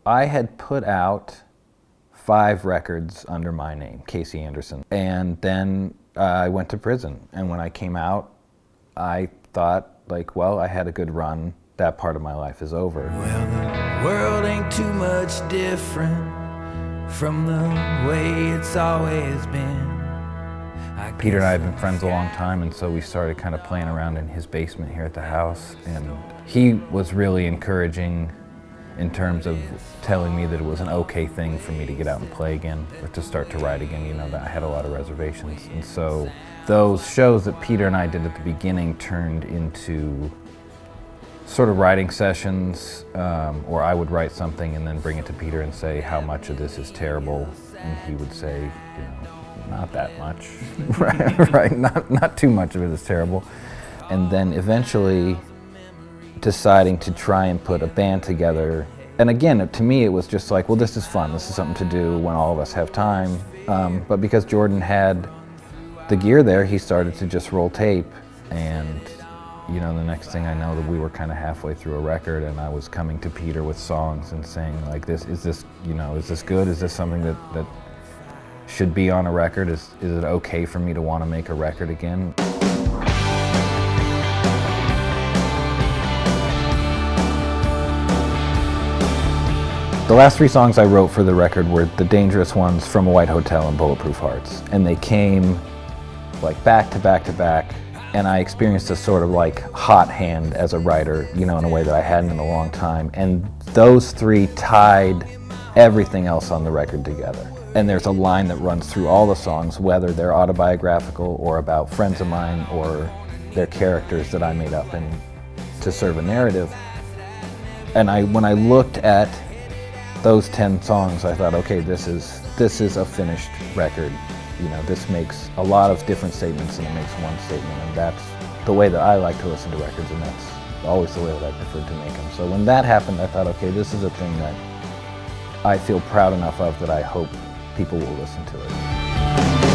I had put out 5 records under my name, Kasey Anderson, and then I went to prison. And when I came out, I thought, like, well, I had a good run. That part of my life is over. Well, the world ain't too much different from the way it's always been. Peter and I had been friends a long time, and so we started kind of playing around in his basement here at the house. And he was really encouraging in terms of telling me that it was an okay thing for me to get out and play again, or to start to write again, you know, that I had a lot of reservations. And so those shows that Peter and I did at the beginning turned into sort of writing sessions, or I would write something and then bring it to Peter and say how much of this is terrible, and he would say, you know, not that much, right? Not too much of it is terrible. And then eventually deciding to try and put a band together. And again, to me, it was just like, well, this is fun. This is something to do when all of us have time. But because Jordan had the gear there, he started to just roll tape. And, you know, the next thing I know, that we were kind of halfway through a record, and I was coming to Peter with songs and saying, like, is this good? Is this something that should be on a record? Is it okay for me to want to make a record again? The last 3 songs I wrote for the record were the dangerous ones, From a White Hotel, and Bulletproof Hearts. And they came like back to back to back. And I experienced a sort of like hot hand as a writer, you know, in a way that I hadn't in a long time. And those 3 tied everything else on the record together. And there's a line that runs through all the songs, whether they're autobiographical or about friends of mine or they're characters that I made up and to serve a narrative. And when I looked at those 10 songs, I thought, okay, this is a finished record. You know, this makes a lot of different statements and it makes one statement, and that's the way that I like to listen to records, and that's always the way that I prefer to make them. So when that happened, I thought, okay, this is a thing that I feel proud enough of that I hope people will listen to it.